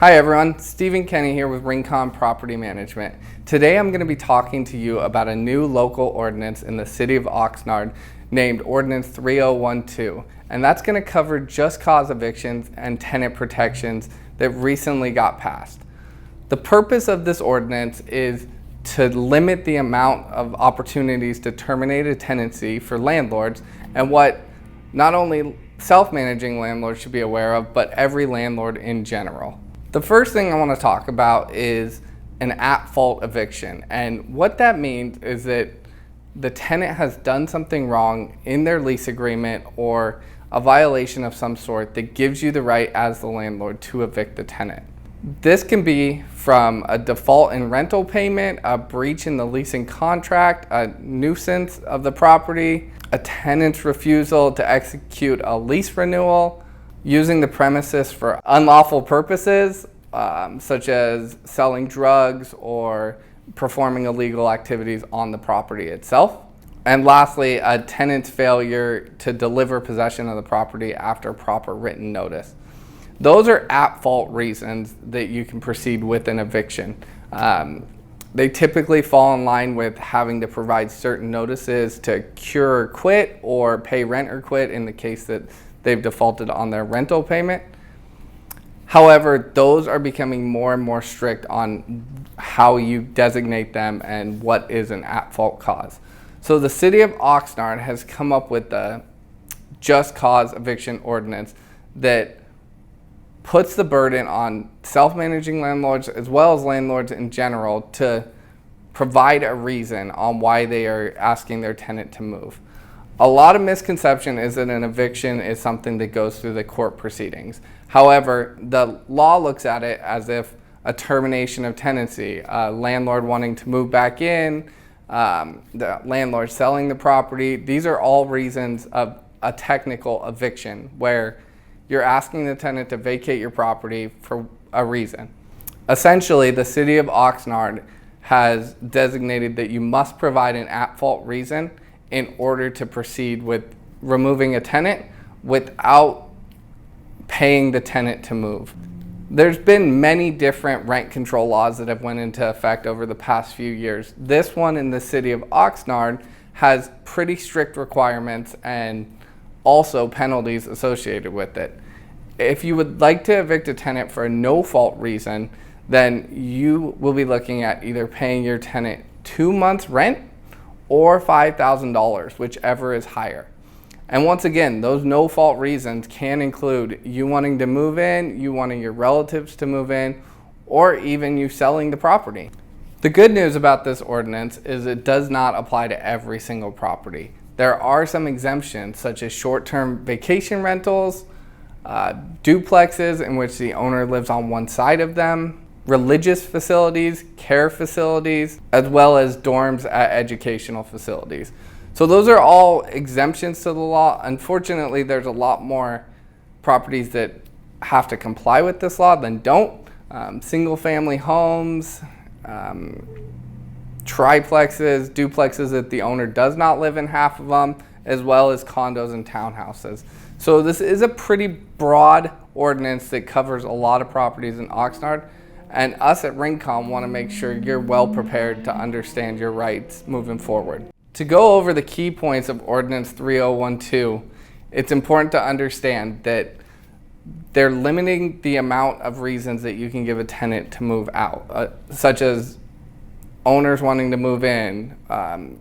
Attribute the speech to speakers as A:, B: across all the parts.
A: Hi everyone, Stephen Kenny here with Rincon Property Management. Today I'm going to be talking to you about a new local ordinance in the city of Oxnard named Ordinance 3012, and that's going to cover just cause evictions and tenant protections that recently got passed. The purpose of this ordinance is to limit the amount of opportunities to terminate a tenancy for landlords, and what not only self-managing landlords should be aware of, but every landlord in general. The first thing I want to talk about is an at-fault eviction, and what that means is that the tenant has done something wrong in their lease agreement or a violation of some sort that gives you the right as the landlord to evict the tenant. This can be from a default in rental payment, a breach in the leasing contract, a nuisance of the property, a tenant's refusal to execute a lease renewal, using the premises for unlawful purposes, such as selling drugs or performing illegal activities on the property itself. And lastly, a tenant's failure to deliver possession of the property after proper written notice. Those are at-fault reasons that you can proceed with an eviction. They typically fall in line with having to provide certain notices to cure or quit, or pay rent or quit in the case that they've defaulted on their rental payment. However, those are becoming more and more strict on how you designate them and what is an at-fault cause. So the city of Oxnard has come up with the just cause eviction ordinance that puts the burden on self-managing landlords as well as landlords in general to provide a reason on why they are asking their tenant to move. A lot of misconception is that an eviction is something that goes through the court proceedings. However, the law looks at it as if a termination of tenancy, a landlord wanting to move back in, the landlord selling the property. These are all reasons of a technical eviction where you're asking the tenant to vacate your property for a reason. Essentially, the city of Oxnard has designated that you must provide an at-fault reason in order to proceed with removing a tenant without paying the tenant to move. There's been many different rent control laws that have went into effect over the past few years. This one in the city of Oxnard has pretty strict requirements and also penalties associated with it. If you would like to evict a tenant for a no-fault reason, then you will be looking at either paying your tenant 2 months rent or $5,000, whichever is higher. And once again, those no-fault reasons can include you wanting to move in, you wanting your relatives to move in, or even you selling the property. The good news about this ordinance is it does not apply to every single property. There are some exemptions, such as short-term vacation rentals, duplexes in which the owner lives on one side of them, religious facilities, care facilities, as well as dorms at educational facilities. So those are all exemptions to the law. Unfortunately, there's a lot more properties that have to comply with this law than don't. Single family homes, triplexes, duplexes that the owner does not live in half of them, as well as condos and townhouses. So this is a pretty broad ordinance that covers a lot of properties in Oxnard, and us at Rincon want to make sure you're well prepared to understand your rights moving forward. To go over the key points of Ordinance 3012, it's important to understand that they're limiting the amount of reasons that you can give a tenant to move out, such as owners wanting to move in,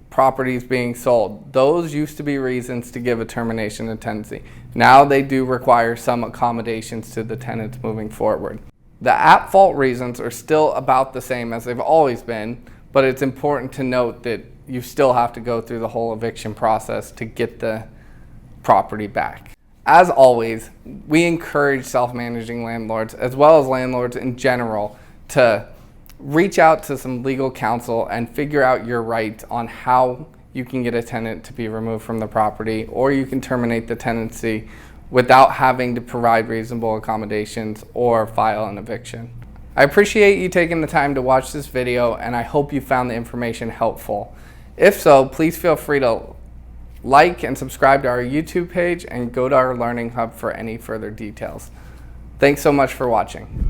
A: properties being sold. Those used to be reasons to give a termination of tenancy. Now they do require some accommodations to the tenants moving forward. The at-fault reasons are still about the same as they've always been, but it's important to note that you still have to go through the whole eviction process to get the property back. As always, we encourage self-managing landlords, as well as landlords in general, to reach out to some legal counsel and figure out your rights on how you can get a tenant to be removed from the property, or you can terminate the tenancy without having to provide reasonable accommodations or file an eviction. I appreciate you taking the time to watch this video, and I hope you found the information helpful. If so, please feel free to like and subscribe to our YouTube page and go to our Learning Hub for any further details. Thanks so much for watching.